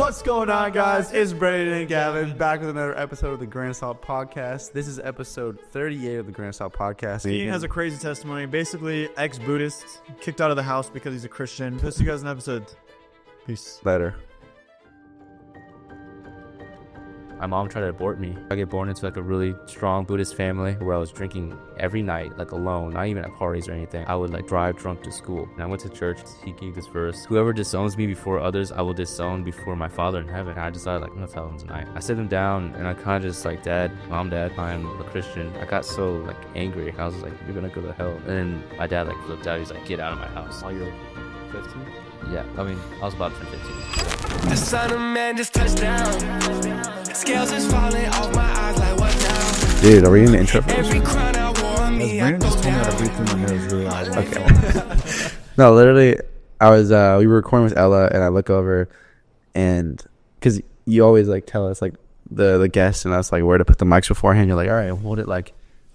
What's going on, guys? It's Brandon and Gavin back with another episode of the Grand Assault Podcast. This is episode 38 of the Grand Assault Podcast. Thien has a crazy testimony. Basically, ex-Buddhist, kicked out of the house because he's a Christian. Post you guys an episode. Peace. Later. My mom tried to abort me. I get born into like a really strong Buddhist family where I was drinking every night, like alone, not even at parties or anything. I would like drive drunk to school. And I went to church. He gave this verse: whoever disowns me before others, I will disown before my Father in heaven. And I decided like, I'm gonna tell him tonight. I sit him down and I kind of just like, Dad, I'm a Christian. I got so like angry. I was like, you're gonna go to hell. And then my dad like flipped out. He's like, get out of my house. Oh, you're 15? Yeah, I mean, I was about to turn 15. The son of man just touched down. Scales is falling off my eyes like what now? Dude, are we in the intro? Every crown I wore on me, Brandon just told me how to breathe through my nose really loud. Okay. No, literally, I was, we were recording with Ella, and I look over, and, because you always, like, tell us, like, the guests and us, like, where to put the mics beforehand. You're like, all right, hold it, like,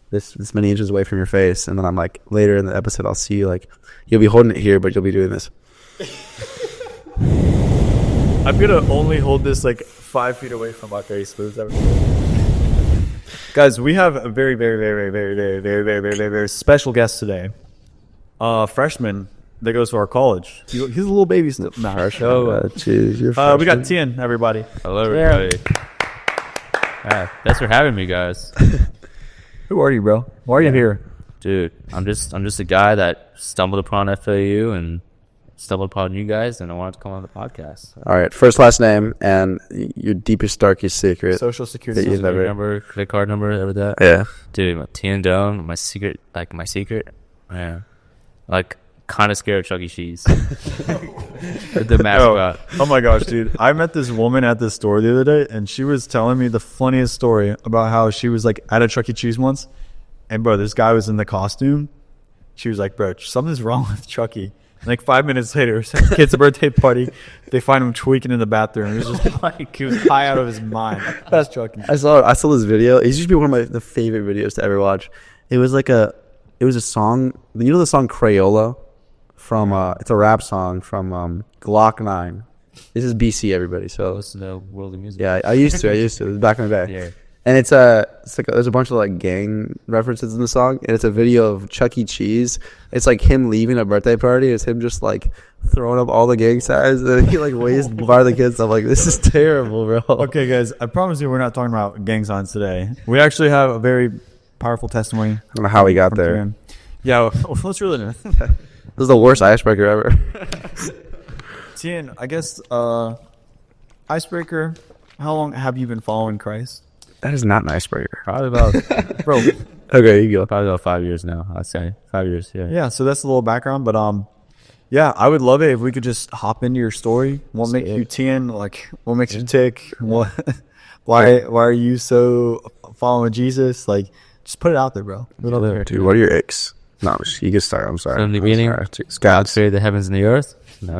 this many inches away from your face. And then I'm like, later in the episode, I'll see you, like, you'll be holding it here, but you'll be doing this. I'm gonna only hold this like 5 feet away from my face. Guys, we have a very, very, very, very, very, very, very, very, very, very special guest today. Freshman that goes to our college. He's a little baby still. Not our show. Jeez, you're We got Thien, everybody. Hello, everybody. Yeah, thanks for having me, guys. Who are you, bro? Why are you here? Dude, I'm just a guy that stumbled upon FAU and stumbled upon you guys, and I wanted to come on the podcast. All right, first, last name, and your deepest, darkest secret. Social security that you've never... number, credit card number, ever that? Yeah. Dude, my Thien down, my secret, man. Like, kind of scared of Chuck E. Cheese. The mascot. Oh my gosh, dude. I met this woman at the store the other day, and she was telling me the funniest story about how she was like at a Chuck E. Cheese once, and bro, this guy was in the costume. She was like, bro, something's wrong with Chucky. Like 5 minutes later, kid's birthday party, they find him tweaking in the bathroom. He was just like, he was high out of his mind. That's Chucky. I saw this video. It used to be one of the favorite videos to ever watch. It was a song. You know the song Crayola from it's a rap song from Glock 9. This is BC, everybody. So Listen to worldly music. yeah, I used to. It was back in the day. Yeah. And it's like there's a bunch of like gang references in the song, and it's a video of Chuck E. Cheese. It's like him leaving a birthday party. It's him just like throwing up all the gang signs, and he like waves by the kids. I'm like, this is terrible, bro. Okay, guys, I promise you we're not talking about gang signs today. We actually have a very powerful testimony. I don't know how we got there. Thien. Yeah, well, let's really know. This is the worst icebreaker ever. Thien, I guess, icebreaker, how long have you been following Christ? That is not an icebreaker. Probably about, Bro, Okay, you go. probably about 5 years now, I'd say. 5 years, yeah. yeah, so that's a little background, but yeah, I would love it if we could just hop into your story. What makes you Thien? Like, what makes you tick? What? Why are you so following Jesus? Like, just put it out there, bro. Put it out there. Dude, what are your icks? No, you can start. I'm sorry. From the beginning, God God created the heavens and the earth. No.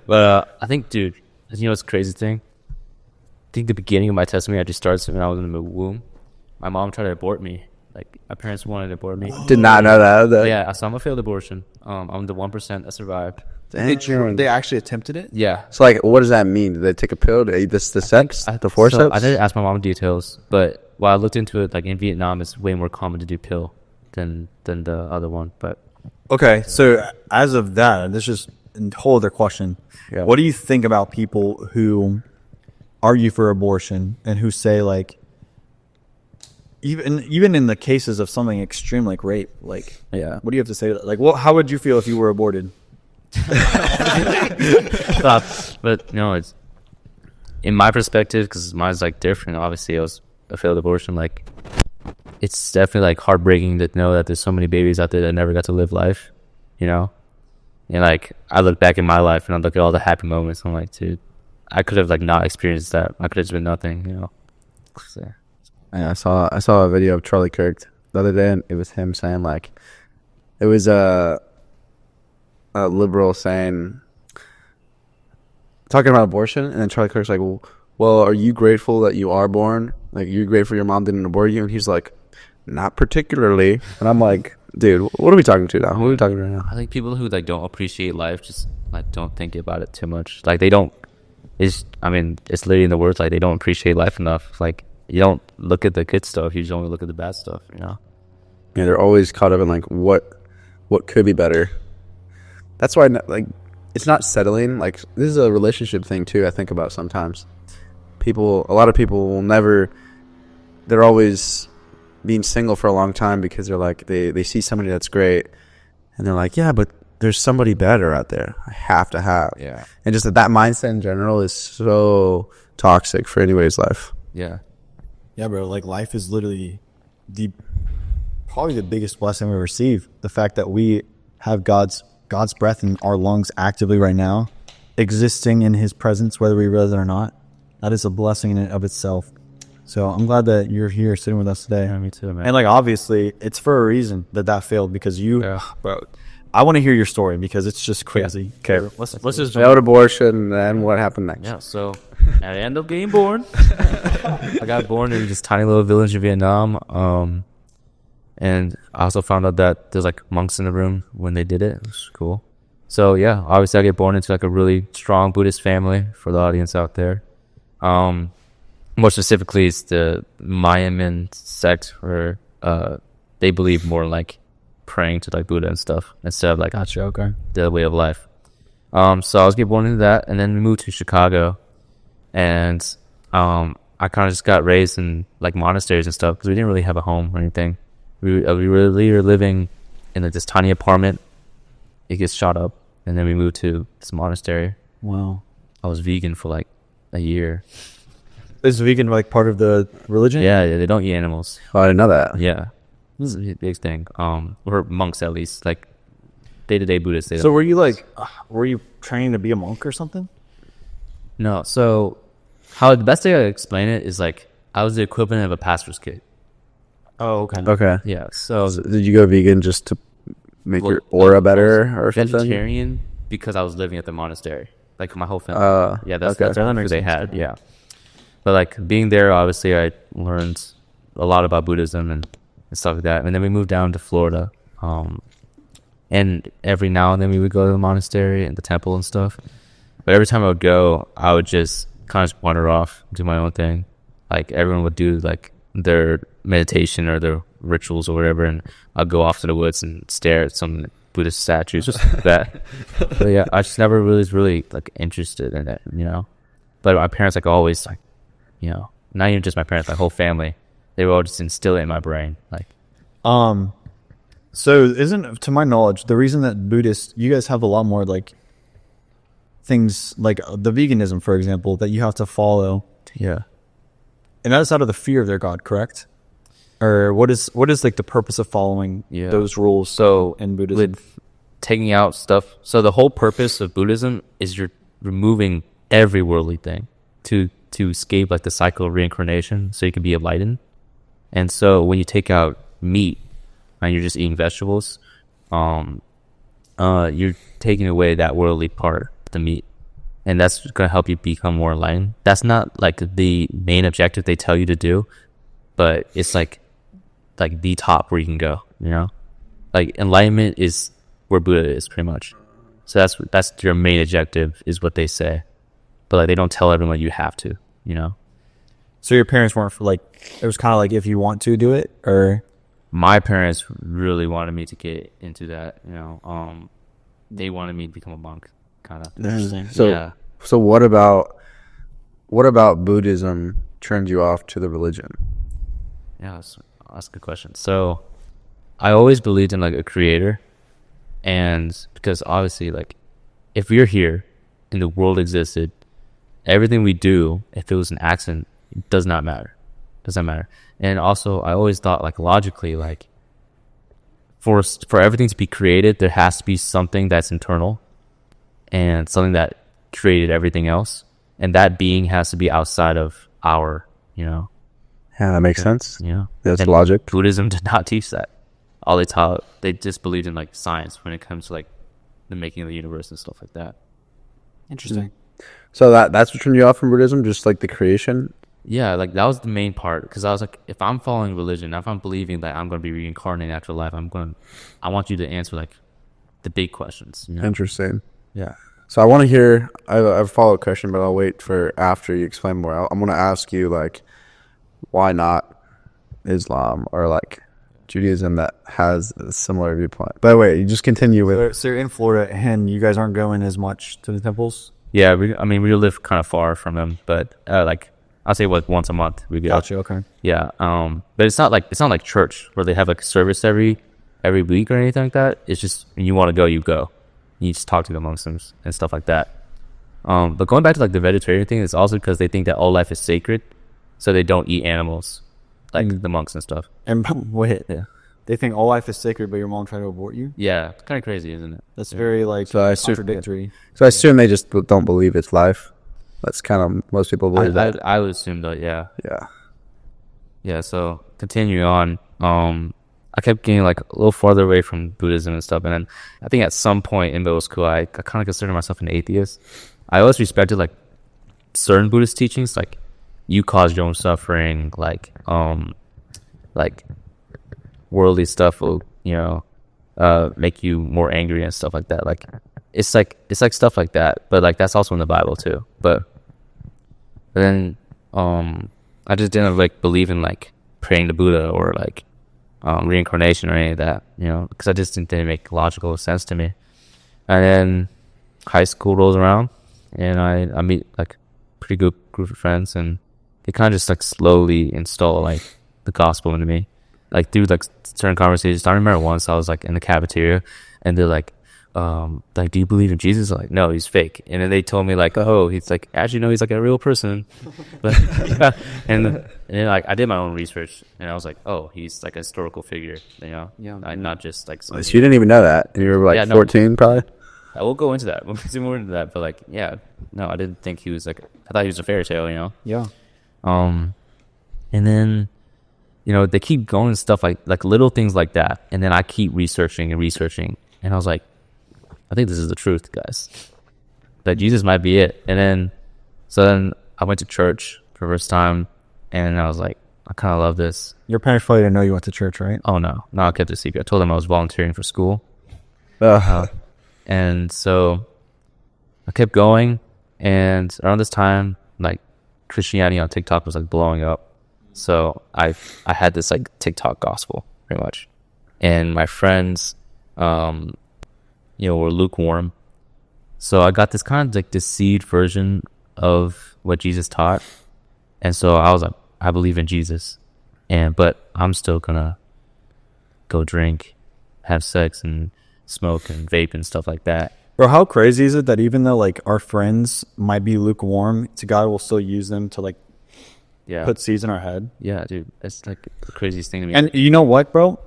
But I think, dude, you know what's the crazy thing? I think the beginning of my testimony actually starts when I was in the womb. My mom tried to abort me. Like, my parents wanted to abort me. Did not know that. But yeah, so I'm a failed abortion. I'm the 1% that survived. They actually attempted it? Yeah. So, like, what does that mean? Did they take a pill to eat the sex? The forceps? So I didn't ask my mom details, but while I looked into it, like in Vietnam, it's way more common to do pill than the other one. But Okay, so as of that, this is a whole other question. Yeah. What do you think about people who argue for abortion and who say, like, even in the cases of something extreme like rape, like, Yeah. what do you have to say to that? Like, how would you feel if you were aborted? but no, it's in my perspective, because mine's like different. Obviously, I was a failed abortion. Like, it's definitely like heartbreaking to know that there's so many babies out there that never got to live life, you know. And like, I look back in my life and I look at all the happy moments. I'm like, dude, I could have like not experienced that. I could have just been nothing, you know. So, Yeah, I saw a video of Charlie Kirk the other day, and it was him saying, like, it was a liberal saying, talking about abortion, and then Charlie Kirk's like, well, are you grateful that you are born? Like, you grateful your mom didn't abort you? And he's like, not particularly. And I'm like, dude, what are we talking to now? What are we talking to right now? I think people who like don't appreciate life just like don't think about it too much. Like they don't it's literally in the words, like, they don't appreciate life enough. Like, you don't look at the good stuff, you just only look at the bad stuff, you know? Yeah, they're always caught up in like what could be better. That's why, like, it's not settling. Like, this is a relationship thing too. I think about sometimes. A lot of people will never. They're always being single for a long time because they're like they see somebody that's great, and they're like, yeah, but there's somebody better out there. I have to have. Yeah. And just that mindset in general is so toxic for anybody's life. Yeah. Yeah, bro. Like, life is literally probably the biggest blessing we receive. The fact that we have God's breath in our lungs actively right now, existing in his presence, whether we realize it or not, that is a blessing in and of itself. So I'm glad that you're here sitting with us today. Yeah, me too, man. And like, obviously it's for a reason that failed, because bro, I want to hear your story because it's just crazy. Okay, let's just Failed abortion, and then what happened next? Yeah, so I ended up getting born. I got born in this tiny little village in Vietnam. And I also found out that there's like monks in the room when they did it. It was cool. So yeah, obviously I get born into like a really strong Buddhist family, for the audience out there. More specifically, it's the Mayan sect, where they believe more like praying to like Buddha and stuff instead of like the way of life. So I was getting born into that, and then we moved to Chicago, and I kind of just got raised in like monasteries and stuff because we didn't really have a home or anything. We really were living in this tiny apartment. It gets shot up, and then we moved to this monastery. Wow. I was vegan for like a year. Is vegan like part of the religion? Yeah, they don't eat animals. Oh, I didn't know that. Yeah, this is a big thing. Or monks, at least, like day-to-day Buddhists. They So don't. were you training to be a monk or something? No, so how the best way I explain it is like I was the equivalent of a pastor's kid. Oh, okay. Okay. Yeah, so Did you go vegan just to make your Well, aura I better was or something? vegetarian because I was living at the monastery, like my whole family. Yeah, that's okay. who they had. Yeah, but like being there, obviously, I learned a lot about Buddhism and stuff like that. And then we moved down to Florida, and every now and then we would go to the monastery and the temple and stuff. But every time I would go, I would just kind of wander off, do my own thing. Like everyone would do like their meditation or their rituals or whatever, and I'd go off to the woods and stare at some Buddhist statues, just like that. But yeah, I just never was really like interested in it, you know. But my parents, like, always, like, you know, not even just my parents, my whole family, they would all just instill it in my brain, like. So isn't, to my knowledge, the reason that Buddhists, you guys have a lot more like things like the veganism, for example, that you have to follow. Yeah. And that's out of the fear of their God, correct? Or what is like the purpose of following those rules? So in Buddhism, with taking out stuff, so the whole purpose of Buddhism is you're removing every worldly thing to escape like the cycle of reincarnation, so you can be enlightened. And so when you take out meat and you're just eating vegetables, you're taking away that worldly part, the meat, and that's going to help you become more enlightened. That's not like the main objective they tell you to do, but it's like the top where you can go, you know. Like enlightenment is where Buddha is, pretty much. So that's your main objective, is what they say, but like they don't tell everyone you have to, you know. so your parents weren't for like, it was kind of like if you want to do it, or My parents really wanted me to get into that, you know. They wanted me to become a monk, kind of. Interesting. So what about Buddhism turned you off to the religion? Yeah, that's a good question. So I always believed in like a creator, and because obviously, like, if we're here and the world existed, everything we do, if it was an accident, it does not matter. And also, I always thought, like, logically, like, for everything to be created, there has to be something that's internal and something that created everything else, and that being has to be outside of our, you know. Yeah, that makes sense. You know, That's and logic. Buddhism did not teach that. All they taught, they just believed in like science when it comes to like the making of the universe and stuff like that. interesting. So that's what turned you off from Buddhism, just like the creation. Yeah, like that was the main part, because I was like, if I'm following religion, if I'm believing that I'm going to be reincarnated after life, I want you to answer like the big questions. You know? Interesting. Yeah. So I want to hear. I have a follow up question, but I'll wait for after you explain more. I'm going to ask you like, why not Islam or like Judaism that has a similar viewpoint? But wait, you just continue with. So you're in Florida, and you guys aren't going as much to the temples. Yeah, we live kind of far from them, but like I'll say like once a month we go. Gotcha. Okay. Yeah. But it's not like church where they have like a service every week or anything like that. It's just when you want to go, you go. You just talk to the Muslims and stuff like that. But going back to like the vegetarian thing, it's also because they think that all life is sacred, so they don't eat animals, like the monks and stuff. And wait, Yeah. they think all life is sacred, but your mom tried to abort you. Yeah, kind of crazy, isn't it? That's very like So I assume- contradictory. So I assume they just don't believe it's life. That's kind of most people believe that. I would assume that. Yeah. Yeah. Yeah. So continuing on, I kept getting like a little farther away from Buddhism and stuff, and then I think at some point in middle school, I kind of considered myself an atheist. I always respected like certain Buddhist teachings, like you cause your own suffering, like worldly stuff will make you more angry and stuff like that. Like it's like stuff like that, but like that's also in the Bible too. But then I just didn't like believe in like praying to Buddha or like reincarnation or any of that, because I just didn't make logical sense to me. And then high school rolls around, and I meet like pretty good group of friends, and they kind of just like slowly install like the gospel into me, like through like certain conversations. I remember once I was like in the cafeteria, and they're like, do you believe in Jesus? I'm like, no, he's fake. And then they told me like, oh, he's like, actually no, he's like a real person. But yeah. And then like I did my own research, and I was like, oh, he's like a historical figure, not just like So you didn't even know that. And you were like 14 probably? I will go into that. We'll get more into that. But like, yeah, no, I didn't think he was like, I thought he was a fairy tale, Yeah. And then, they keep going stuff like little things like that. And then I keep researching. And I was like, I think this is the truth, guys. That Jesus might be it. And then I went to church for the first time, and I was like, I kind of love this. Your parents probably didn't know you went to church, right? Oh, no. No, I kept it a secret. I told them I was volunteering for school. And so I kept going, and around this time, like Christianity on TikTok was like blowing up. So I had this like TikTok gospel pretty much, and my friends, were lukewarm. So I got this kind of like deceived version of what Jesus taught, and so I was like, I believe in Jesus, but I'm still gonna go drink, have sex, and smoke and vape and stuff like that. Bro, how crazy is it that even though like our friends might be lukewarm, God will still use them to like put seeds in our head? Yeah, dude, it's like the craziest thing to me. And you know what, bro?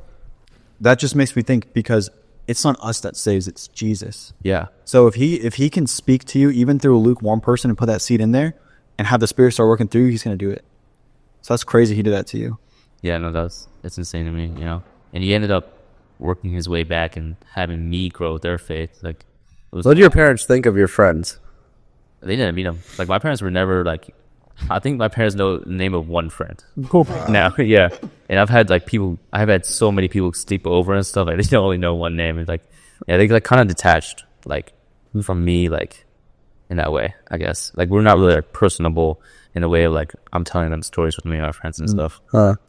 That just makes me think, because it's not us that saves, it's Jesus. Yeah. So if he can speak to you even through a lukewarm person and put that seed in there and have the Spirit start working through you, he's gonna do it. So that's crazy he did that to you. Yeah, no, that's insane to me, And he ended up working his way back and having me grow their faith. Like, What do your parents think of your friends? They didn't meet them. Like, my parents were never like, I think my parents know the name of one friend. Cool. Now, yeah. And I've had so many people sleep over and stuff. Like, they don't only know one name. It's like, yeah, they like kind of detached, like, from me, like, in that way, I guess. Like, we're not really like personable in the way of like, I'm telling them stories with me and my friends and stuff.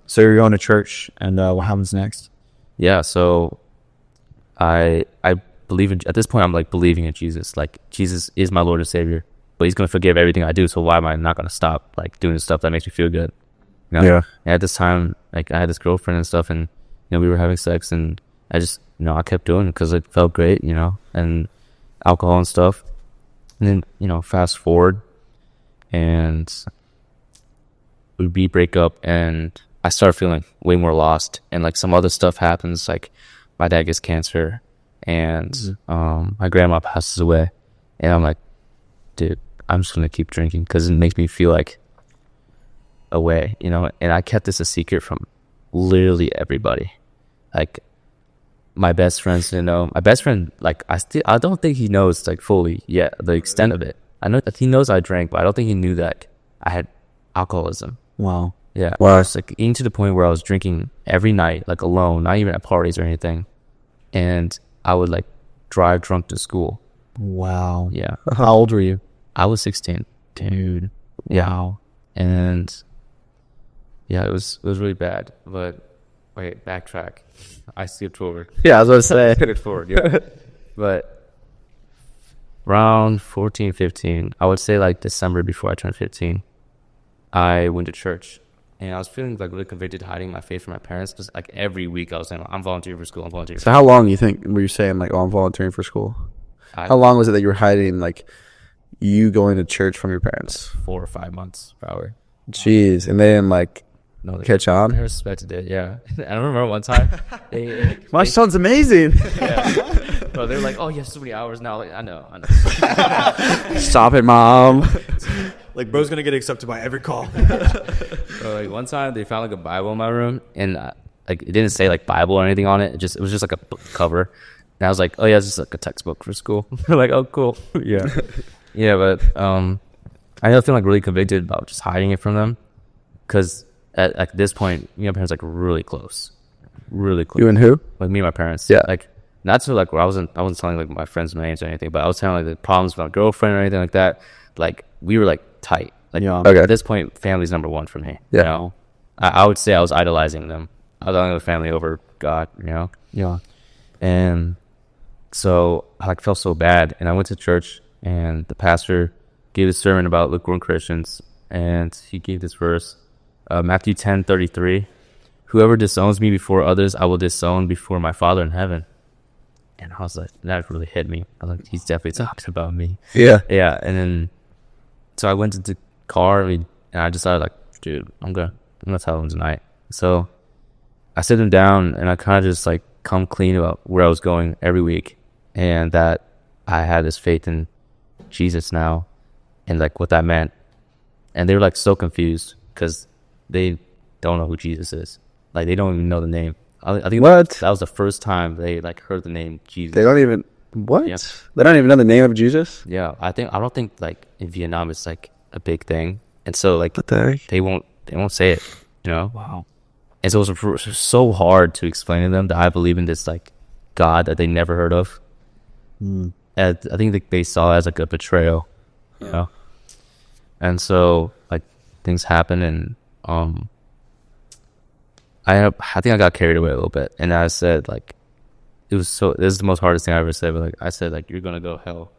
So you're going to church, and what happens next? Yeah, so I believe in, at this point, I'm like believing in Jesus. Like, Jesus is my Lord and Savior, but he's going to forgive everything I do. So why am I not going to stop like doing the stuff that makes me feel good? Yeah. And at this time, like, I had this girlfriend and stuff, and we were having sex, and I just I kept doing it because it felt great, and alcohol and stuff. And then fast forward, and we break up, and I start feeling way more lost, and like some other stuff happens, like my dad gets cancer, and my grandma passes away, and I'm like, dude, I'm just gonna keep drinking because it makes me feel like away, and I kept this a secret from literally everybody. Like, my best friends didn't know. My best friend, like, I don't think he knows like fully yet the extent of it. I know that he knows I drank, but I don't think he knew that I had alcoholism. Wow. Yeah. Wow. It's like getting to the point where I was drinking every night, like alone, not even at parties or anything. And I would like drive drunk to school. Wow. Yeah. How old were you? I was 16. Dude. Yeah. Wow. And yeah, it was really bad. But wait, backtrack. I skipped forward. Yeah, I was going to say. Skipped forward, yeah. But around 14, 15, I would say like December before I turned 15, I went to church. And I was feeling like really convicted, hiding my faith from my parents. Just like every week I was saying, I'm volunteering for school, I'm volunteering. So how long you think were you saying like, oh, I'm volunteering for school? How long was it that you were hiding like you going to church from your parents? 4 or 5 months, probably. Jeez, and they didn't like No, catch on? I respected it, yeah. I remember one time. My son's amazing. Yeah. Bro, they were like, oh, you have so many hours now. Like, I know. Stop it, Mom. Like, bro's gonna get accepted by every call. So, like, one time they found like a Bible in my room, and like it didn't say like Bible or anything on it. It was just like a book cover. And I was like, oh yeah, it's just like a textbook for school. They're like, oh cool. Yeah. Yeah, but I ended up feeling like really convicted about just hiding it from them, because at this point, me and my parents like really close. You and who? Like me and my parents. Yeah. Like not to like where I wasn't telling like my friends' names or anything, but I was telling like the problems with my girlfriend or anything like that. Like we were like tight. Like Okay. At this point, family's number one for me. Yeah. You know? I would say I was idolizing them. I was idolizing the family over God, you know? Yeah. And so I like felt so bad, and I went to church, and the pastor gave a sermon about lukewarm Christians, and he gave this verse, Matthew 10:33, whoever disowns me before others, I will disown before my Father in heaven. And I was like, that really hit me. I was like, he's definitely talking about me. Yeah. Yeah. And then so I went to the car, and I decided like, dude, I'm gonna tell him tonight. So I sit him down, and I kind of just like come clean about where I was going every week, and that I had this faith in Jesus now, and like what that meant. And they were like so confused because they don't know who Jesus is. Like they don't even know the name. I think What? that was the first time they like heard the name Jesus. They don't even what? Yeah. They don't even know the name of Jesus? Yeah, I don't think like in Vietnam it's like a big thing, and so like What the heck? they won't say it, you know. Wow. And so it was so hard to explain to them that I believe in this like God that they never heard of. And I think that they saw it as like a betrayal, you know. And so like things happen, and I think I got carried away a little bit, and I said like this is the most hardest thing I ever said, but like I said like you're gonna go hell.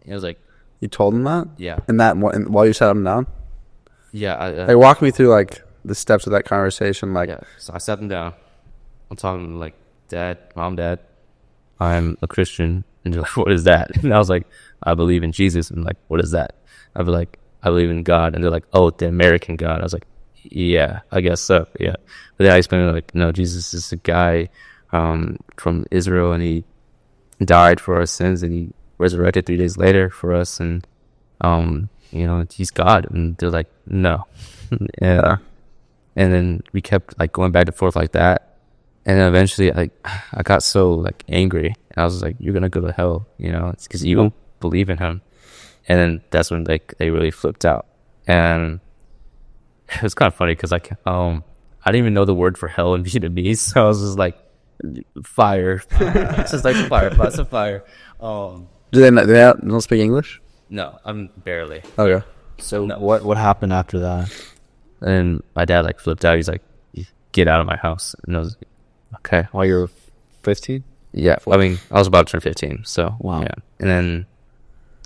And it was like, You told them that? yeah, And that while you sat them down? yeah. Like walk me through like the steps of that conversation. Like Yeah, so I sat them down. I'm talking to them like, Dad, I'm a Christian. And they're like, what is that? And I was like, I believe in Jesus. And like, what is that? I'd be like, I believe in God. And they're like, oh, the American God. I was like, yeah, I guess so. Yeah. But then I explained like, no, Jesus is a guy from Israel, and he died for our sins, and he resurrected 3 days later for us. And, you know, he's God. And they're like, no. Yeah. And then we kept like going back and forth like that. And then eventually I got so like angry, and I was like, you're going to go to hell, you know, it's because you don't believe in him. And then that's when like they really flipped out. And it was kind of funny because like, I didn't even know the word for hell in Vietnamese. So I was just like, fire. It's just like fire, lots of fire. do they don't speak English? No, I'm barely. Okay. So What happened after that? and my dad like flipped out. He's like, get out of my house. And I was like, okay. While you were 15? Yeah, I mean, I was about to turn 15, so Wow. yeah. And then,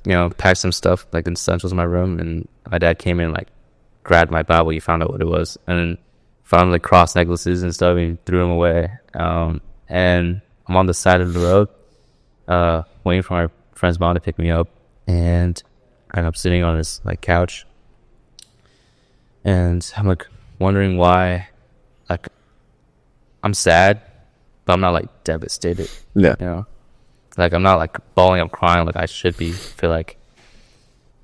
you know, packed some stuff, like the essentials in my room, and my dad came in, like, grabbed my Bible, he found out what it was, and then found, like, cross necklaces and stuff, and he threw them away. And I'm on the side of the road, waiting for my friend's mom to pick me up, and I'm sitting on this, like, couch, and I'm, like, wondering why, like, I'm sad, but I'm not like devastated. Yeah. You know, like I'm not like bawling, I'm crying like I should be. I feel like,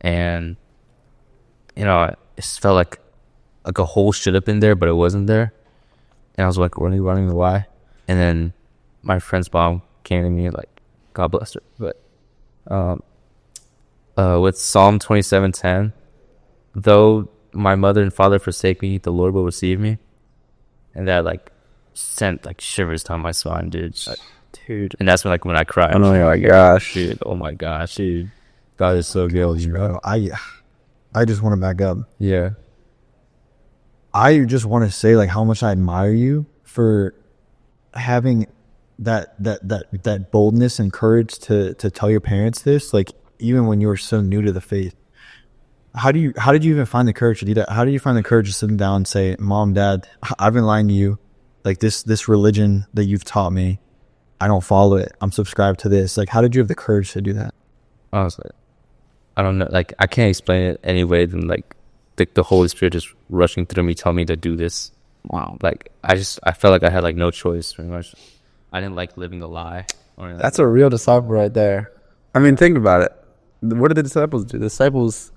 and you know, it just felt like a hole should have been there, but it wasn't there. And I was like really wondering why. And then my friend's mom came to me, like, God bless her. But with Psalm 27:10, though my mother and father forsake me, the Lord will receive me. And that like sent like shivers down my spine, dude. Dude. And that's when I cried. Oh my gosh. Dude, oh my gosh, dude. God is so good, bro. I just want to back up. Yeah. I just want to say like how much I admire you for having that boldness and courage to tell your parents this, like even when you were so new to the faith. How did you even find the courage to do that? How did you find the courage to sit down and say, Mom, Dad, I've been lying to you. Like this religion that you've taught me, I don't follow it. I'm subscribed to this. Like, how did you have the courage to do that? Honestly, I don't know. Like, I can't explain it any way than like the Holy Spirit just rushing through me, telling me to do this. Wow. Like, I felt like I had like no choice pretty much. I didn't like living a lie. That's a real disciple right there. I mean, think about it. What did the disciples do? The disciples,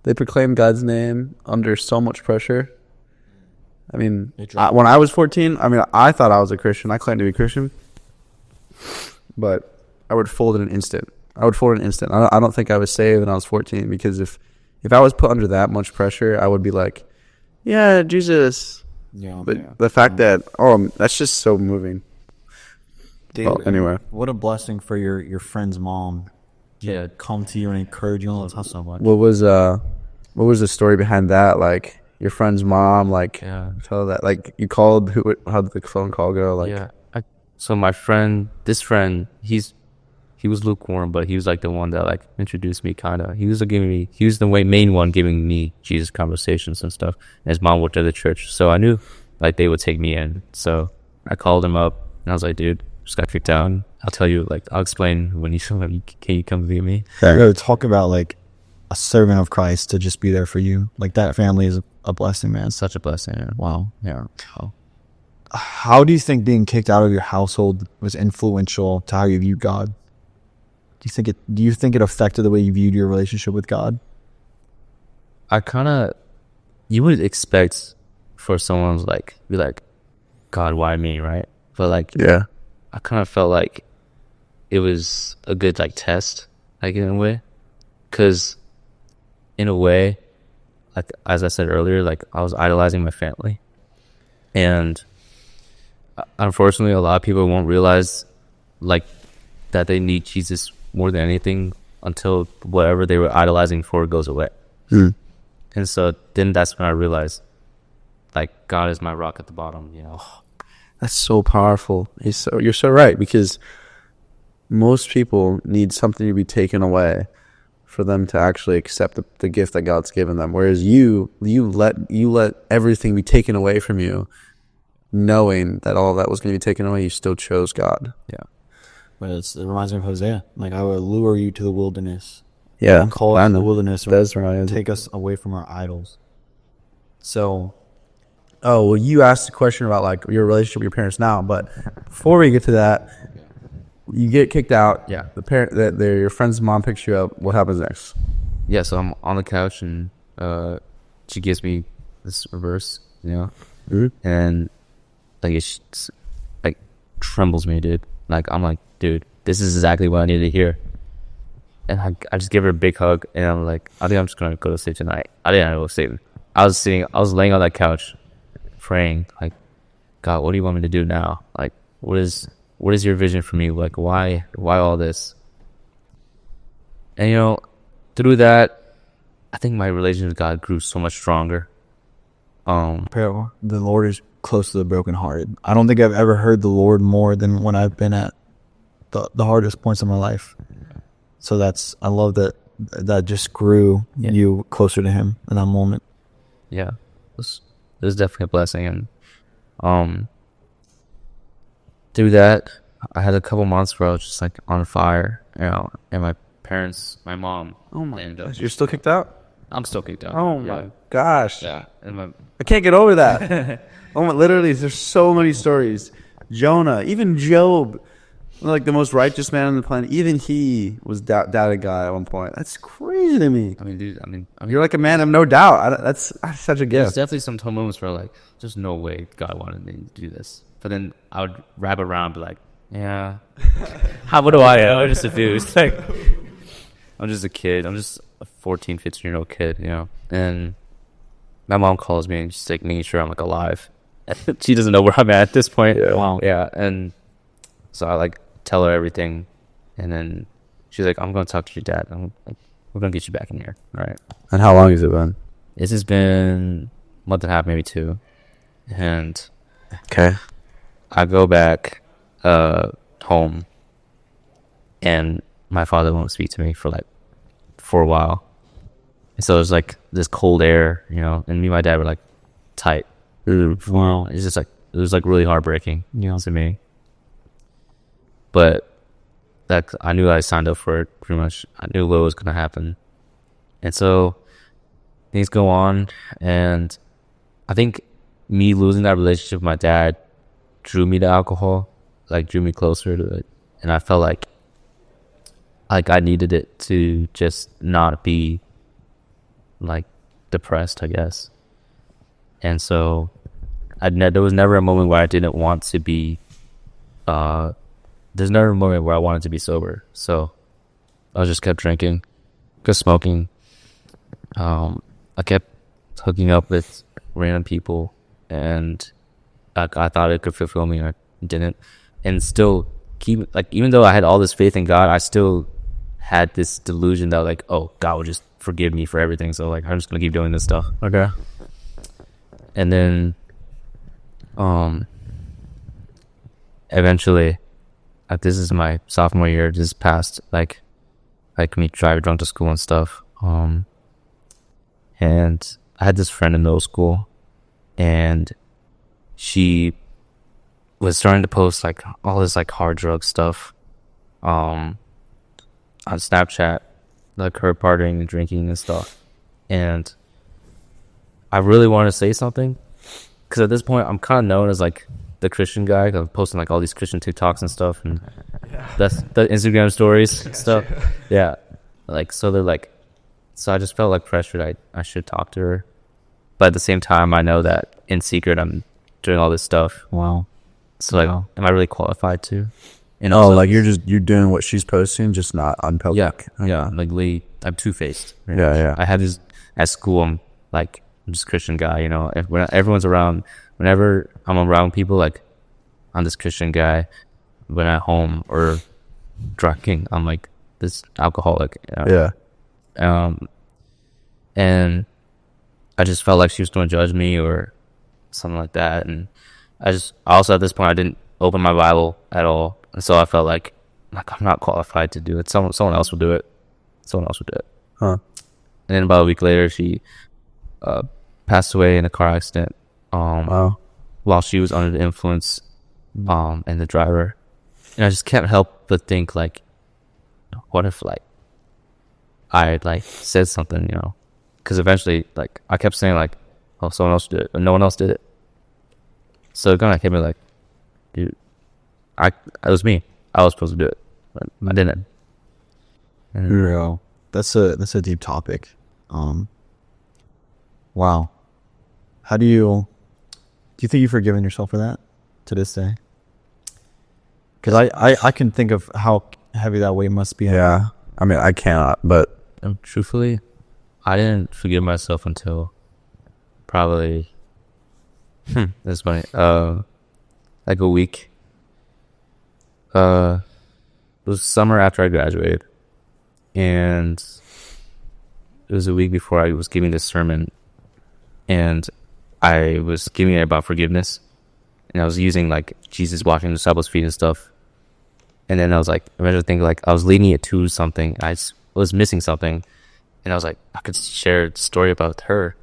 they proclaimed God's name under so much pressure. I mean, when I was 14, I mean, I thought I was a Christian. I claimed to be a Christian. But I would fold in an instant. I don't think I was saved when I was 14, because if I was put under that much pressure, I would be like, yeah, Jesus. Yeah. But the fact that, that's just so moving. Dude, well, anyway. What a blessing for your friend's mom. Yeah. Come to you and encourage you. That's so much. What was the story behind that? Like, your friend's mom, like, tell that, like, you called, how did the phone call go? Like, yeah. So my friend, he was lukewarm, but he was like the one that like introduced me, kind of. He was the main one giving me Jesus conversations and stuff. And his mom worked at the church, so I knew like they would take me in. So I called him up and I was like, dude, just got kicked out. I'll tell you, like, I'll explain when can you come visit me? Talk about like a servant of Christ to just be there for you. Like, that family is a blessing, man. Such a blessing. Man. Wow. Yeah. Oh. How do you think being kicked out of your household was influential to how you view God? Do you think it affected the way you viewed your relationship with God? You would expect for someone to like be like, God, why me, right? But like, yeah, I kind of felt like it was a good like test, like, in a way, because in a way, like, as I said earlier, like, I was idolizing my family, and unfortunately, a lot of people won't realize like that they need Jesus more than anything until whatever they were idolizing for goes away. And so then that's when I realized, like, God is my rock at the bottom, you know. That's so powerful. You're so right, because most people need something to be taken away for them to actually accept the gift that God's given them. Whereas you let everything be taken away from you, knowing that all of that was going to be taken away. You still chose God. Yeah. But it reminds me of Hosea. Like, I will lure you to the wilderness. Yeah. Call us to the wilderness. That's right. Take us away from our idols. So. Oh, well, you asked a question about like your relationship with your parents now, but before we get to that, you get kicked out. Yeah. Your friend's mom picks you up. What happens next? Yeah, so I'm on the couch and she gives me this reverse, you know, and like it like trembles me, dude. Like, I'm like, dude, this is exactly what I need to hear. And I just give her a big hug, and I'm like, I think I'm just gonna go to sleep tonight. I didn't go to sleep. I was laying on that couch, praying, like, God, what do you want me to do now? Like, what is your vision for me? Like, why all this? And, you know, through that, I think my relationship with God grew so much stronger. The Lord is close to the brokenhearted. I don't think I've ever heard the Lord more than when I've been at the hardest points of my life. So I love that just grew you closer to Him in that moment. Yeah, it was definitely a blessing. And through that, I had a couple months where I was just like on fire, you know, and my mom. Oh my gosh, you're still kicked out? I'm still kicked out. Oh my gosh. Yeah. And I can't get over that. Literally, there's so many stories. Jonah, even Job, like the most righteous man on the planet, even he was doubted God at one point. That's crazy to me. I mean, dude, you're like a man of no doubt. That's such a gift. There's definitely some moments where like, there's no way God wanted me to do this. But then I would wrap around and be like, yeah, what do I know? I'm just a dude. Like, I'm just a kid. I'm just a 14, 15-year-old kid, you know. And my mom calls me and she's like making sure I'm like alive. She doesn't know where I'm at this point. Yeah. Wow. Yeah. And so I like tell her everything, and then she's like, I'm gonna talk to your dad. I'm like, we're gonna get you back in here. All right. And how long has it been? This has been a month and a half, maybe 2. And Okay. I go back home, and my father won't speak to me for a while. And so there's like this cold air, you know, and me and my dad were like tight. Wow. It's just like, it was like really heartbreaking, to me. But that I knew I signed up for it pretty much. I knew what was gonna happen. And so things go on, and I think me losing that relationship with my dad drew me to alcohol, like drew me closer to it. And I felt like I needed it to just not be like depressed, I guess. And so there was never a moment where I didn't want to be there's never a moment where I wanted to be sober. So I just kept drinking, kept smoking. I kept hooking up with random people, and I thought it could fulfill me, or didn't. And still even though I had all this faith in God, I still had this delusion that like, oh, God will just forgive me for everything. So like, I'm just gonna keep doing this stuff. Okay. And then, eventually, this is my sophomore year, just past like me drive drunk to school and stuff. And I had this friend in middle school, and she was starting to post like all this like hard drug stuff, on Snapchat, like her partying and drinking and stuff. And I really wanted to say something, because at this point I'm kind of known as like the Christian guy. I'm posting like all these Christian TikToks and stuff, and that's the Instagram stories and stuff. Yeah, like so they're like, so I just felt like pressured. I should talk to her, but at the same time I know that in secret I'm doing all this stuff. Wow. So like, am I really qualified to? And Oh, also, like you're doing what she's posting, just not on public. yeah, like I'm two-faced. Right? Yeah. I had this at school. I'm just a Christian guy, you know. When everyone's around, whenever I'm around people, like I'm this Christian guy. When at home or drinking, I'm like this alcoholic. You know? Yeah. And I just felt like she was going to judge me or something like that. And I also at this point I didn't open my Bible at all, and so I felt like I'm not qualified to do it. Someone else will do it. Someone else will do it. Huh. And then about a week later, she passed away in a car accident. Wow. While she was under the influence, and the driver. And I just can't help but think like, what if like I like said something, you know? Because eventually, like I kept saying like, oh, someone else did it, but no one else did it. So it kind of hit me like, dude, it was me. I was supposed to do it, but I didn't. And Real. That's a deep topic. Wow. How do you think you've forgiven yourself for that to this day? Because I can think of how heavy that weight must be. Yeah. I mean, I cannot, but truthfully, I didn't forgive myself until probably that's funny. Like a week. It was summer after I graduated, and it was a week before I was giving this sermon, and I was giving it about forgiveness, and I was using like Jesus washing the disciples' feet and stuff. And then I was like, I remember thinking like I was leading it to something. I was missing something, and I was like, I could share a story about her.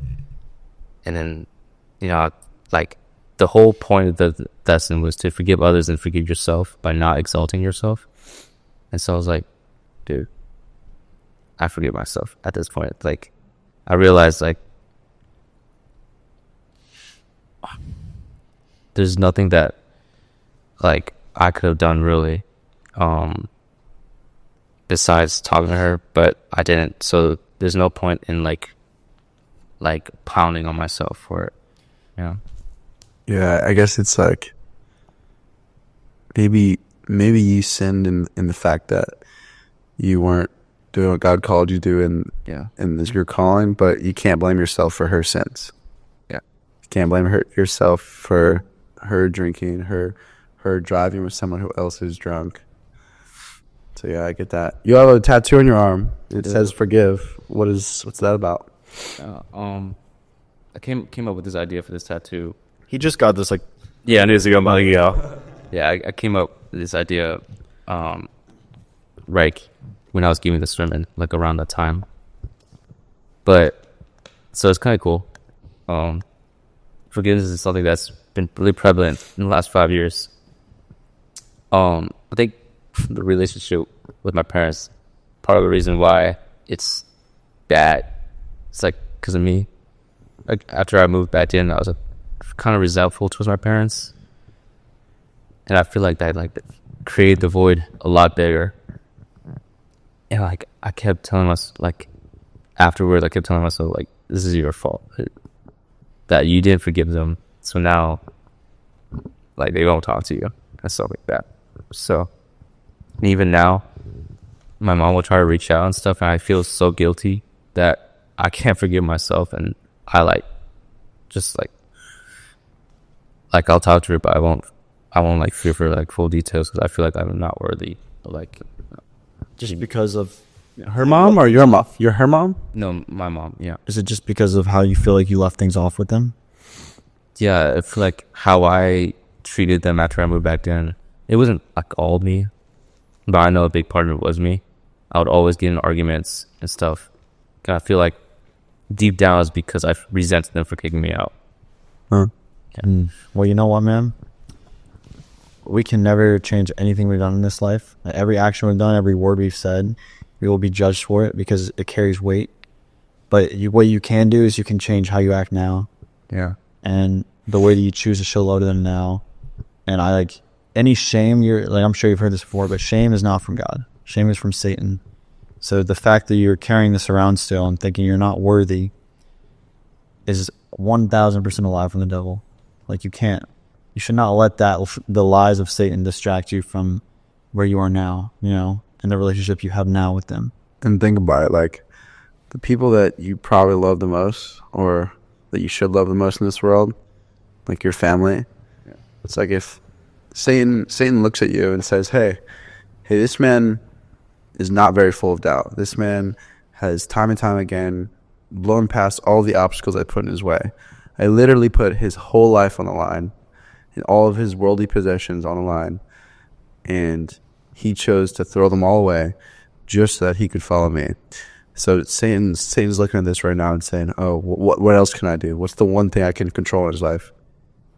And then, you know, like the whole point of the lesson was to forgive others and forgive yourself by not exalting yourself. And so I was like, dude, I forgive myself at this point. Like, I realized like there's nothing that like I could have done really. Besides talking to her, but I didn't, so there's no point in like pounding on myself for it. yeah, I guess it's like maybe you sinned in the fact that you weren't doing what God called you to do in this your calling, but you can't blame yourself for her sins. Yeah. You can't blame yourself for her drinking, her driving with someone who else is drunk. So yeah, I get that. You have a tattoo on your arm. It says "forgive." What's that about? I came up with this idea for this tattoo. He just got this like Yeah, it is a month ago. Yeah, I came up with this idea, right when I was giving the sermon, like around that time. But so it's kind of cool. Forgiveness is something that's been really prevalent in the last 5 years. I think the relationship with my parents, part of the reason why it's bad, it's like because of me. Like after I moved back in, I was kind of resentful towards my parents, and I feel like that created the void a lot bigger. And like I kept telling myself, like afterwards, I kept telling myself, like, this is your fault that you didn't forgive them, so now like they won't talk to you and stuff like that. So even now, my mom will try to reach out and stuff, and I feel so guilty that I can't forgive myself, and I just I'll talk to her, but I won't like give her like full details because I feel like I'm not worthy. Like just because of Her mom or your mom? You're her mom? no, my mom. Yeah, is it just because of how you feel like you left things off with them? yeah. I feel like how I treated them after I moved back in. It wasn't like all me, but I know a big part of it was me. I would always get in arguments and stuff. And I feel like deep down it's because I resented them for kicking me out. Huh. Well, you know what, man? We can never change anything we've done in this life. Every action we've done, every word we've said, we will be judged for it because it carries weight. But what you can do is you can change how you act now. Yeah. And the way that you choose to show love to them now. And I like any shame, I'm sure you've heard this before, but shame is not from God. Shame is from Satan. So the fact that you're carrying this around still and thinking you're not worthy is 1,000% a lie from the devil. Like you should not let the lies of Satan distract you from where you are now, and the relationship you have now with them. And think about it, like the people that you probably love the most, or that you should love the most in this world, like your family. Yeah. It's like if Satan looks at you and says, hey, this man is not very full of doubt. This man has time and time again blown past all the obstacles I put in his way. I literally put his whole life on the line and all of his worldly possessions on the line, and he chose to throw them all away just so that he could follow me. So Satan's looking at this right now and saying, oh, what else can I do? What's the one thing I can control in his life?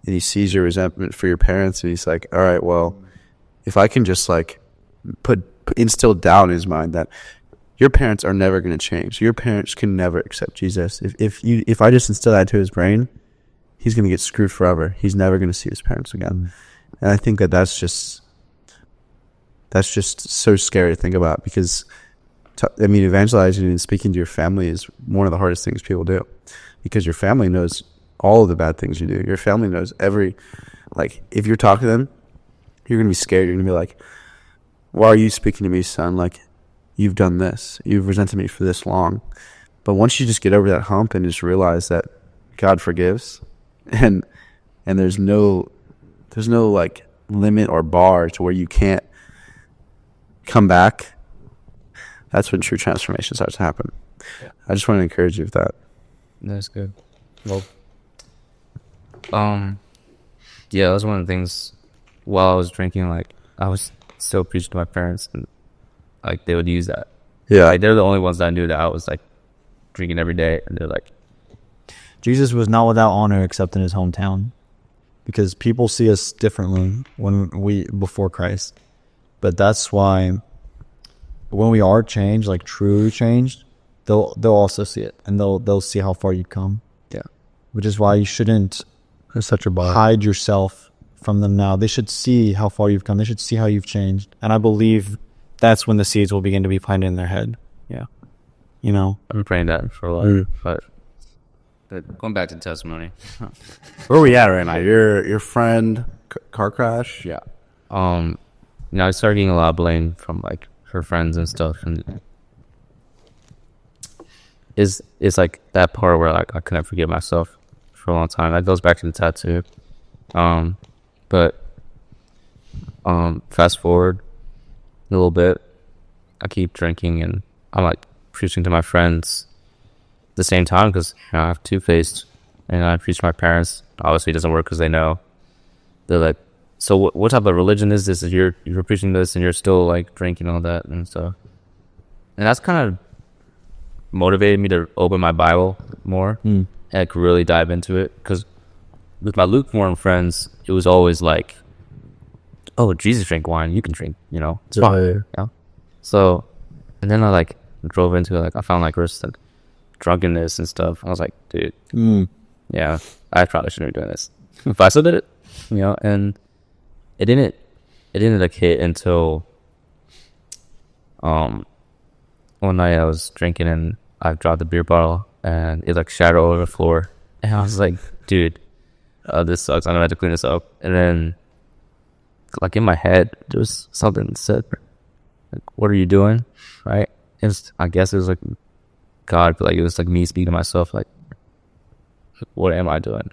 And he sees your resentment for your parents, and he's like, all right, well, if I can just like instill doubt in his mind that your parents are never going to change. Your parents can never accept Jesus. If I just instill that into his brain, he's going to get screwed forever. He's never going to see his parents again. And I think that's just so scary to think about, because evangelizing and speaking to your family is one of the hardest things people do, because your family knows all of the bad things you do. Your family knows if you're talking to them, you're going to be scared. You're going to be like, why are you speaking to me, son? Like, you've done this. You've resented me for this long. But once you just get over that hump and just realize that God forgives, and there's no like limit or bar to where you can't come back, that's when true transformation starts to happen. Yeah. I just want to encourage you with that. That's good. Well, yeah, that was one of the things while I was drinking. Like, I was still preaching to my parents, and like they would use that. Yeah, like they're the only ones that knew that I was like drinking every day, and they're like, Jesus was not without honor except in his hometown, because people see us differently before Christ. But that's why when we are changed, like truly changed, they'll also see it, and they'll see how far you've come. Yeah, which is why you shouldn't hide yourself from them now. They should see how far you've come. They should see how you've changed, and I believe that's when the seeds will begin to be planted in their head. Yeah, I've been praying that for a while, but going back to the testimony. Where are we at right now? Your friend car crash? Yeah. I started getting a lot of blame from like her friends and stuff, and it's like that part where like I couldn't forgive myself for a long time. That goes back to the tattoo. But fast forward a little bit, I keep drinking, and I'm like preaching to my friends at the same time because I have two-faced, and I preach to my parents. Obviously, it doesn't work because they know. They're like, so what type of religion is this? You're preaching this, and you're still like drinking all that and stuff. And that's kind of motivated me to open my Bible more and like really dive into it. Because with my lukewarm friends, it was always like, oh, Jesus drank wine, you can drink, it's fine. Yeah. So, and then I like drove into it, like I found like verses like drunkenness and stuff. I was like, dude, yeah, I probably shouldn't be doing this. If I still did it, and it didn't like hit until one night I was drinking and I dropped the beer bottle and it like shattered all over the floor, and I was like, dude, this sucks. I'm gonna have to clean this up. And then like in my head there was something that said, like, what are you doing? Right? I guess it was like God, but like it was like me speaking to myself, like what am I doing?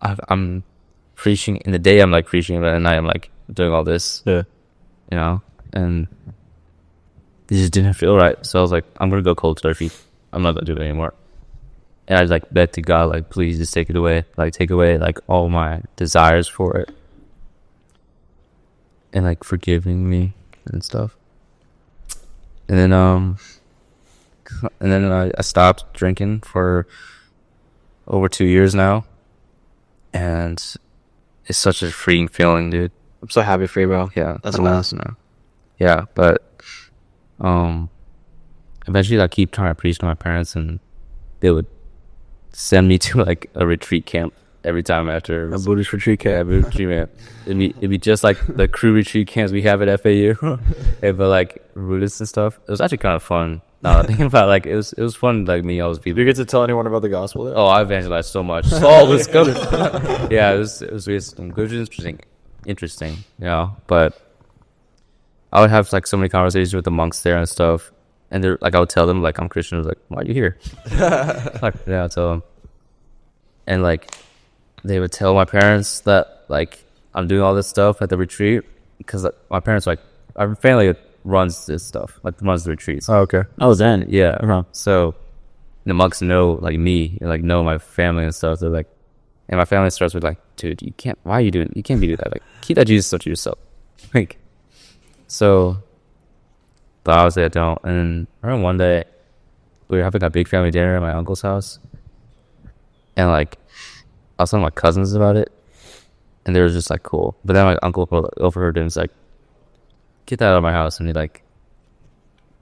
I'm preaching in the day, I'm like preaching, but at night I'm like doing all this. Yeah. And it just didn't feel right. So I was like, I'm gonna go cold turkey. I'm not gonna do it anymore. And I like begged to God, like, please just take it away. Like take away like all my desires for it. And like forgiving me and stuff. And then I stopped drinking for over 2 years now. And it's such a freeing feeling, dude. I'm so happy for you, bro. Yeah. That's awesome. Yeah, but eventually I keep trying to preach to my parents, and they would send me to like a retreat camp every time after a Buddhist retreat camp. Yeah, retreat camp. It'd be just like the crew retreat camps we have at FAU, but like Buddhists and stuff. It was actually kind of fun. Now that I'm thinking about it, like it was fun, like meeting all those people. Do you get to tell anyone about the gospel there? Oh, I evangelized so much. Oh, let's go. Yeah, it was interesting, but I would have like so many conversations with the monks there and stuff, and they're like, I would tell them like I'm Christian. I was like, why are you here? Like, yeah, I'll tell them, and like they would tell my parents that like I'm doing all this stuff at the retreat because my parents like our family runs this stuff, like runs the retreats. Oh, okay. Oh, then yeah. So the monks know like me, like know my family and stuff. They're like, and my family starts with like, dude, you can't. Why are you doing? You can't be doing that. Like, keep that Jesus stuff to yourself. Like, so. But obviously I don't. And I remember one day we were having a big family dinner at my uncle's house, and like I was telling my cousins about it, and they were just like, cool. But then my uncle overheard it and was like, get that out of my house. And he like,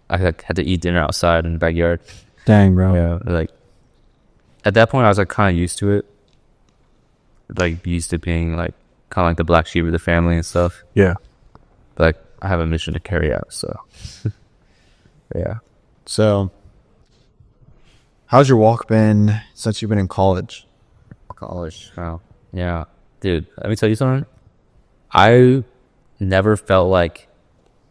I like, had to eat dinner outside in the backyard. Dang, bro. Yeah, like at that point I was like kind of used to it, like used to being like kind of like the black sheep of the family and stuff. Yeah. But like I have a mission to carry out, so yeah. So how's your walk been since you've been in college? Wow. Yeah, dude, let me tell you something. I never felt like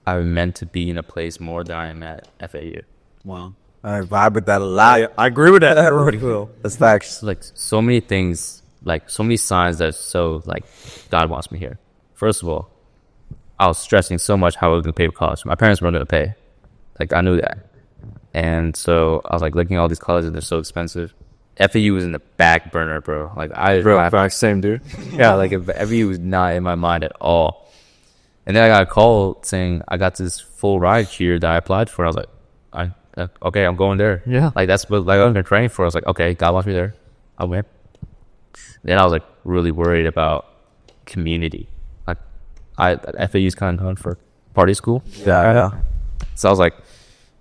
I was meant to be in a place more than I am at FAU. Wow. I vibe with that a lot. I agree with that. Pretty cool. That's facts. Like so many things, like so many signs that so like God wants me here. First of all, I was stressing so much how I was going to pay for college. My parents weren't going to pay. Like, I knew that. And so I was like looking at all these colleges, they're so expensive. FAU was in the back burner, bro. Like, Same, dude. yeah, like FAU was not in my mind at all. And then I got a call saying I got this full ride here that I applied for. I was like, okay, I'm going there. Yeah. Like, that's what like I've been praying for. I was like, okay, God wants me there. I went. Then I was like really worried about community. FAU's kind of known for party school. Yeah. So I was like,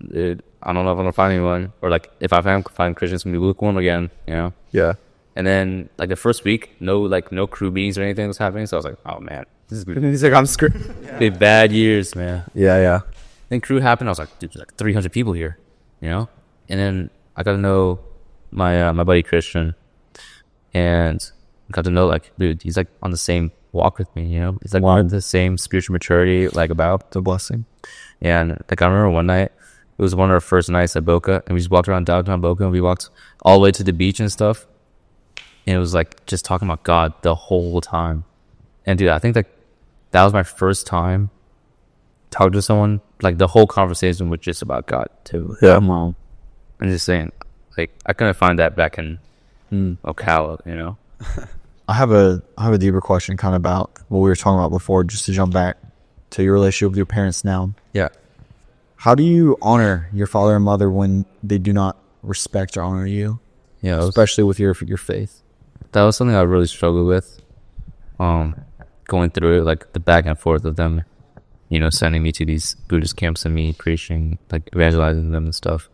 dude, I don't know if I'm gonna find anyone, or like if I find Christians, gonna be lukewarm again, Yeah. And then like the first week, no crew meetings or anything was happening. So I was like, oh man, this is good. He's like, I'm screwed. Big bad years, man. Yeah. Then crew happened. I was like, dude, there's like 300 people here, And then I got to know my buddy Christian, and got to know like, dude, he's like on the same walk with me, He's like on the same spiritual maturity, like about It's a blessing. And like I remember one night, it was one of our first nights at Boca, and we just walked around downtown Boca, and we walked all the way to the beach and stuff. And it was like just talking about God the whole time. And dude, I think that was my first time talk to someone, like the whole conversation was just about God too. Yeah. I'm just saying, like I couldn't find that back in Ocala, you know. I have a deeper question, kind of about what we were talking about before. Just to jump back to your relationship with your parents now. Yeah. How do you honor your father and mother when they do not respect or honor you? Yeah, Especially with your faith. that was something I really struggled with. Going through it, like the back and forth of them, you know, sending me to these Buddhist camps and me preaching, like evangelizing them and stuff.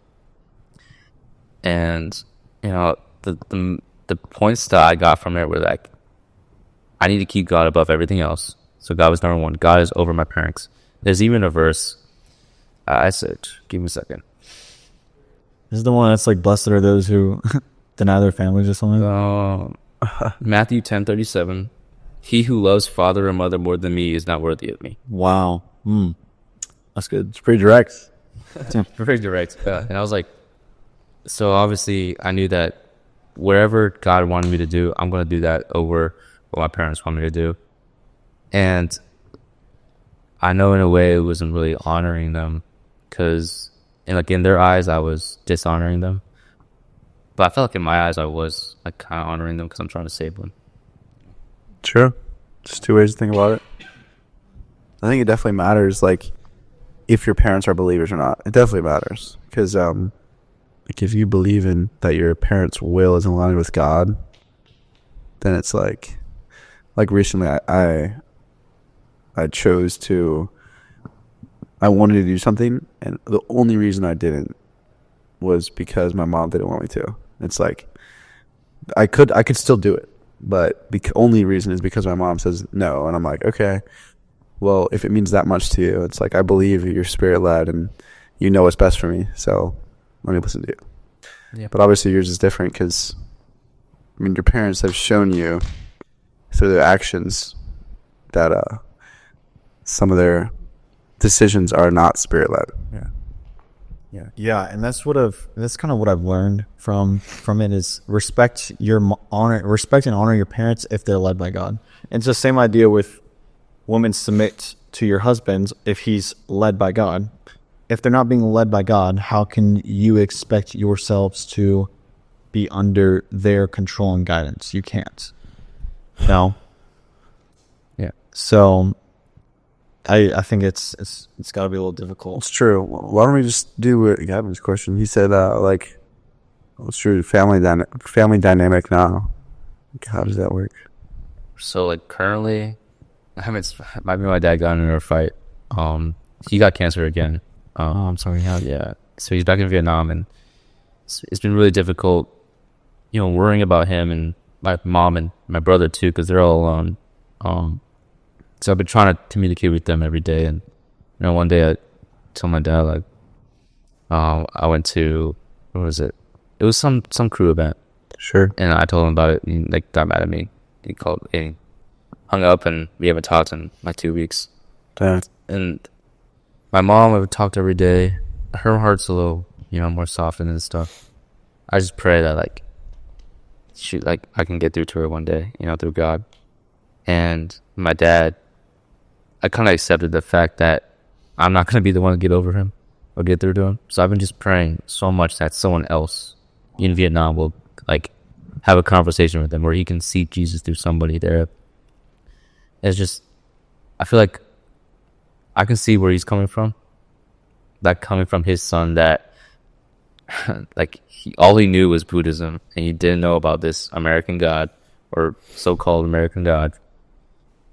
And you know, the points that I got from it were like, I need to keep God above everything else. So God was number one. God is over my parents. There's even a verse. I said, give me a second. This is the one that's like, blessed are those who deny their families or something. Matthew 10:37. He who loves father or mother more than me is not worthy of me. Wow. That's good. It's pretty direct. Very direct. And I was like, so obviously I knew that wherever God wanted me to do, I'm going to do that over what my parents want me to do. And I know in a way it wasn't really honoring them, because like in their eyes I was dishonoring them. But I felt like in my eyes I was like kind of honoring them because I'm trying to save them. True. Just two ways to think about it. I think it definitely matters, like, if your parents are believers or not. It definitely matters. Because, like, if you believe in that your parents' will is in line with God, then it's like recently I chose to, I wanted to do something, and the only reason I didn't was because my mom didn't want me to. It's like, I could still do it, but the only reason is because my mom says no. And I'm like, okay, well, if it means that much to you, it's like, I believe you're spirit led and you know what's best for me, so let me listen to you. Yeah. But obviously yours is different because, I mean, your parents have shown you through their actions that some of their decisions are not spirit led. Yeah, and that's kind of what I've learned from it is respect and honor your parents if they're led by God. And it's the same idea with women submit to your husband if he's led by God. If they're not being led by God, how can you expect yourselves to be under their control and guidance? You can't. No. Yeah. So I think it's got to be a little difficult. It's true. Why don't we just do what Gavin's question? He said, like, what's your family dynamic now? How does that work? So like currently, me and my dad got into a fight. He got cancer again. I'm sorry. Yeah. So he's back in Vietnam, and it's been really difficult, you know, worrying about him and my mom and my brother too, because they're all alone. So I've been trying to communicate with them every day. And you know, one day I told my dad, like, I went to, what was it? It was some crew event. Sure. And I told him about it, and he like got mad at me. He hung up, and we haven't talked in like 2 weeks. Damn. And my mom, I would talk to every day. Her heart's a little, you know, more softened and stuff. I just pray that like I can get through to her one day, you know, through God. And my dad, I kind of accepted the fact that I'm not going to be the one to get over him or get through to him. So I've been just praying so much that someone else in Vietnam will like have a conversation with him where he can see Jesus through somebody there. It's just, I feel like I can see where he's coming from. Like coming from his son that like all he knew was Buddhism, and he didn't know about this American God or so-called American God.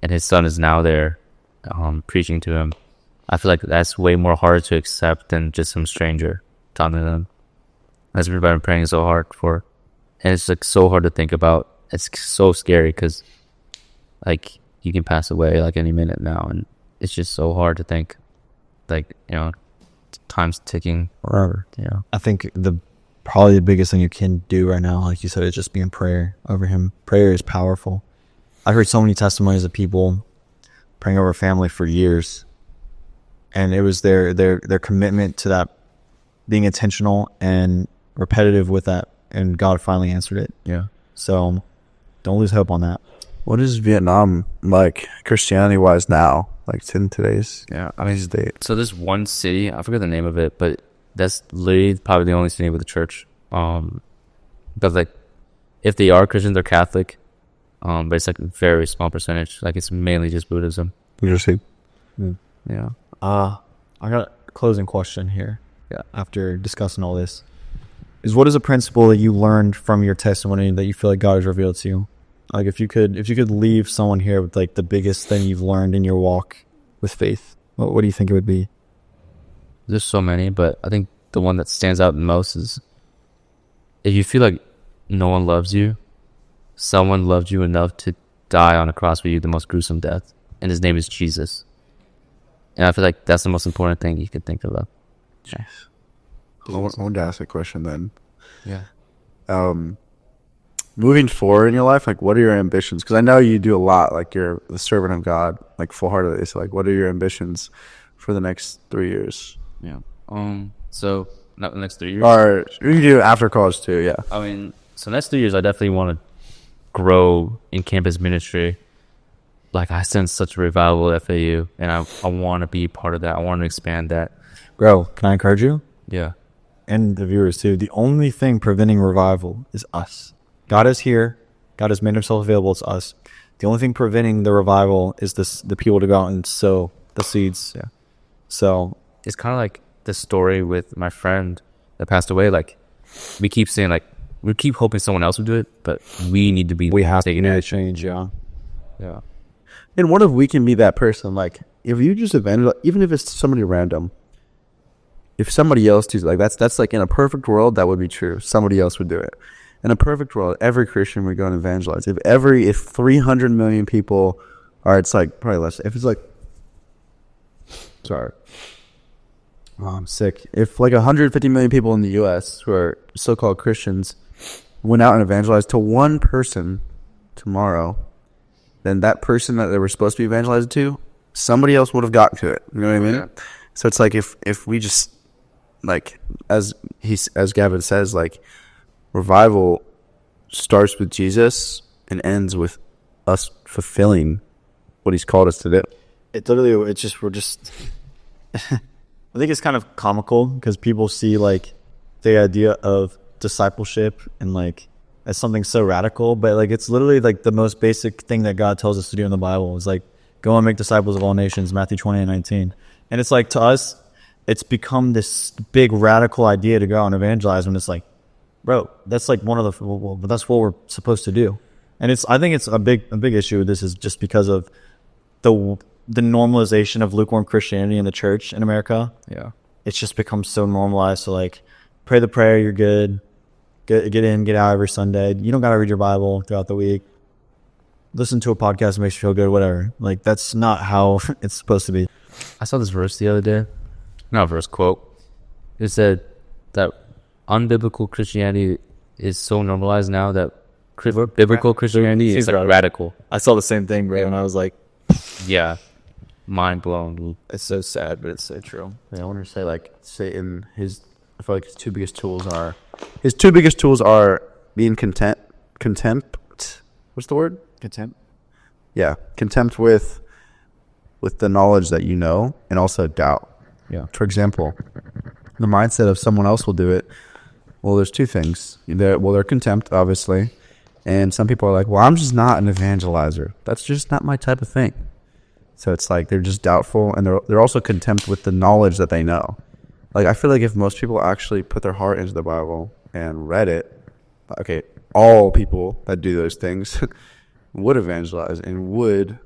And his son is now there preaching to him. I feel like that's way more hard to accept than just some stranger talking to them. That's what I've been praying so hard for. And it's like so hard to think about. It's so scary because like he can pass away like any minute now, and it's just so hard to think, like, you know, time's ticking forever, you know. I think probably the biggest thing you can do right now, like you said, is just be in prayer over him. Prayer is powerful. I've heard so many testimonies of people praying over family for years, and it was their commitment to that, being intentional and repetitive with that, and God finally answered it. Yeah. So don't lose hope on that. What is Vietnam like Christianity wise now? like in today's state. So there's one city, I forget the name of it, but that's literally probably the only city with a church. But like, if they are Christian, they're Catholic. But it's like a very small percentage. Like, it's mainly just Buddhism. Interesting. Yeah. I got a closing question here. Yeah. After discussing all this, what is a principle that you learned from your testimony that you feel like God has revealed to you? Like, if you could leave someone here with like the biggest thing you've learned in your walk with faith, what do you think it would be? There's so many, but I think the one that stands out the most is, if you feel like no one loves you, someone loved you enough to die on a cross for you, the most gruesome death, and his name is Jesus. And I feel like that's the most important thing you could think about. Jeez. I want to ask a question then. Yeah. Moving forward in your life, like, what are your ambitions? Because I know you do a lot. Like, you're the servant of God, like, full-heartedly. So, like, what are your ambitions for the next 3 years? Yeah. So not the next 3 years. Or you can do after college too. Yeah. I mean, so next 3 years, I definitely want to grow in campus ministry. Like, I sense such a revival at FAU, and I want to be part of that. I want to expand that. Bro, can I encourage you? Yeah. And the viewers too. The only thing preventing revival is us. God is here. God has made himself available to us. The only thing preventing the revival is the people to go out and sow the seeds. Yeah. So It's kind of like the story with my friend that passed away. Like, we keep saying, like, we keep hoping someone else will do it, but we need to be. we have to taking make a it. change. Yeah. Yeah. And what if we can be that person? Like, if you just evangelize, even if it's somebody random, if somebody else does, like, that's like, in a perfect world, that would be true. Somebody else would do it. In a perfect world, every Christian would go and evangelize. If 300 million people are, it's like probably less. If it's like, sorry, oh, I'm sick. If like 150 million people in the U.S. who are so-called Christians went out and evangelized to one person tomorrow, then that person that they were supposed to be evangelized to, somebody else would have gotten to it. You know what I mean? Yeah. So it's like, if we just, like, as Gavin says, like, revival starts with Jesus and ends with us fulfilling what he's called us to do. It literally, we're just I think it's kind of comical because people see like the idea of discipleship and like as something so radical, but like it's literally like the most basic thing that God tells us to do in the Bible is like go and make disciples of all nations, Matthew 20:19. And it's like, to us, it's become this big radical idea to go out and evangelize when it's like, bro, that's like one of the, well, that's what we're supposed to do. And I think it's a big issue with this is just because of the normalization of lukewarm Christianity in the church in America. Yeah. It's just become so normalized. So like, pray the prayer, you're good. Get in, get out every Sunday. You don't got to read your Bible throughout the week. Listen to a podcast that makes you feel good, whatever. Like, that's not how it's supposed to be. I saw this verse the other day. Not verse, quote. It said that unbiblical Christianity is so normalized now that biblical Christianity is like radical. I saw the same thing, bro, and I was like, Yeah. Mind blown. it's so sad, but it's so true. Yeah, I want to say, like, Satan, I feel like his two biggest tools are being contempt. What's the word? Contempt. Yeah, contempt with the knowledge that you know, and also doubt. Yeah. For example, the mindset of someone else will do it. Well, there's two things. They're contempt, obviously, and some people are like, well, I'm just not an evangelizer. That's just not my type of thing. So it's like they're just doubtful, and they're also contempt with the knowledge that they know. Like, I feel like if most people actually put their heart into the Bible and read it, okay, all people that do those things would evangelize and would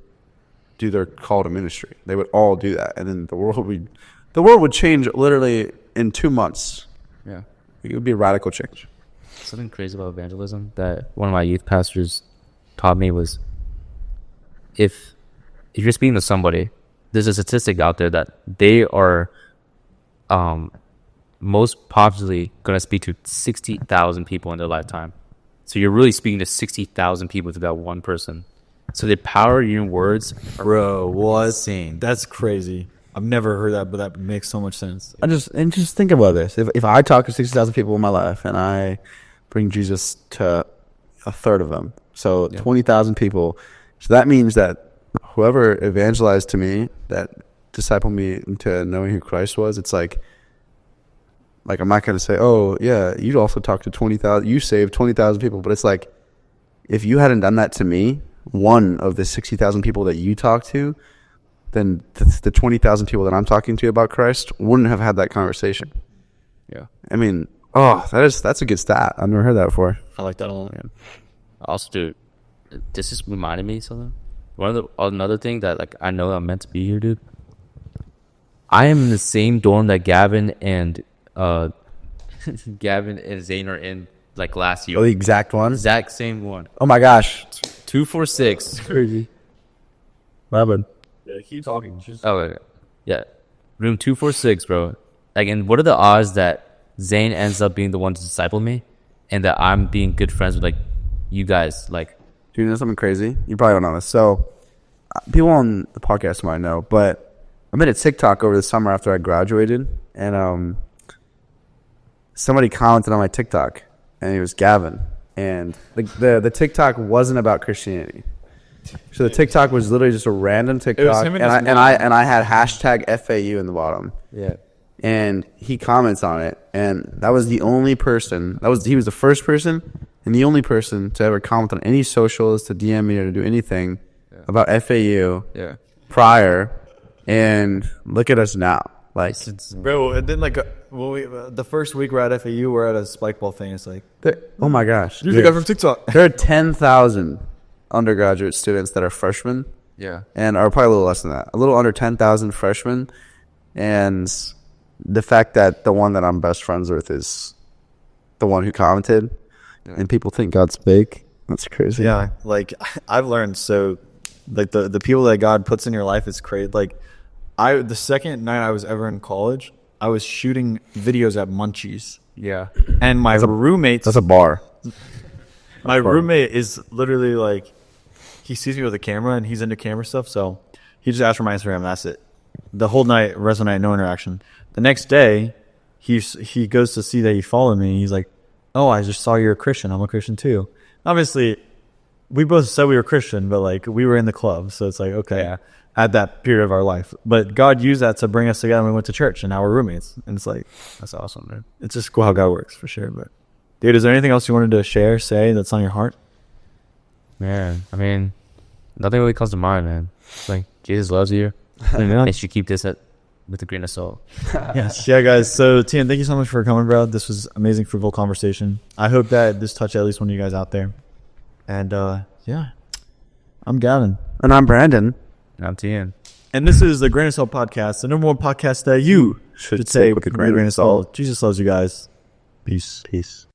do their call to ministry. They would all do that, and then the world would change literally in 2 months. Yeah. It would be a radical change. Something crazy about evangelism that one of my youth pastors taught me was if you're speaking to somebody, there's a statistic out there that they are most popularly going to speak to 60,000 people in their lifetime. So you're really speaking to 60,000 people to that one person. So the power in your words, Bro, was seen. That's crazy. I've never heard that, but that makes so much sense. Just think about this. If I talk to 60,000 people in my life and I bring Jesus to a third of them, so 20,000 people, so that means that whoever evangelized to me, that discipled me into knowing who Christ was, it's like I'm not going to say, oh, yeah, you also talked to 20,000, you saved 20,000 people. But it's like, if you hadn't done that to me, one of the 60,000 people that you talked to, then the 20,000 people that I'm talking to about Christ wouldn't have had that conversation. Yeah. I mean, that's a good stat. I've never heard that before. I like that a lot. Yeah. Also, dude, this just reminded me of something. Another thing that like I know I'm meant to be here, dude. I am in the same dorm that Gavin and Zane are in like last year. Oh, the exact one? Exact same one. Oh my gosh. 246. Crazy. What happened? Yeah, keep talking. Oh, okay. Yeah. Room 246, bro. Like, and what are the odds that Zane ends up being the one to disciple me and that I'm being good friends with, like, you guys? Like, Do you know something crazy? You probably don't know this. So, people on the podcast might know, but I made a TikTok over the summer after I graduated, and somebody commented on my TikTok, and it was Gavin. And the TikTok wasn't about Christianity. So the TikTok was literally just a random TikTok, and I had hashtag FAU in the bottom. yeah. And he comments on it, and that was the only person. He was the first person and the only person to ever comment on any socials, to DM me, or to do anything about FAU prior. And look at us now, like, Bro, and then like the first week we're at FAU, we're at a spike ball thing. It's like, oh my gosh, you're the guy from TikTok. there are 10,000 undergraduate students that are freshmen. Yeah. And are probably a little less than that, a little under 10,000 freshmen. And the fact that the one that I'm best friends with is the one who commented, and people think God's fake. That's crazy. Yeah, like I've learned, so like the people that God puts in your life is crazy. Like the second night I was ever in college, I was shooting videos at Munchies. Yeah. And my roommate, That's a bar. my roommate is literally like, he sees me with a camera and he's into camera stuff, so he just asked for my Instagram and that's it. The whole night, rest of the night, no interaction. The next day, he goes to see that he followed me. He's like, "Oh, I just saw you're a Christian. I'm a Christian too." Obviously, we both said we were Christian, but like we were in the club, so it's like okay, at that period of our life. But God used that to bring us together. And we went to church, and now we're roommates. And it's like That's awesome, man. it's just cool how God works for sure. But dude, is there anything else you wanted to say that's on your heart? Man, I mean, nothing really comes to mind, man. It's like, Jesus loves you. You should keep this with a grain of salt. Yes. Yeah, guys. So, Thien, thank you so much for coming, bro. This was amazing, fruitful conversation. I hope that this touched at least one of you guys out there. And, yeah. I'm Gavin. And I'm Brandon. And I'm Thien. And this is the Grain of Salt Podcast, the number one podcast that you should say with a grain of salt. Jesus loves you guys. Peace. Peace.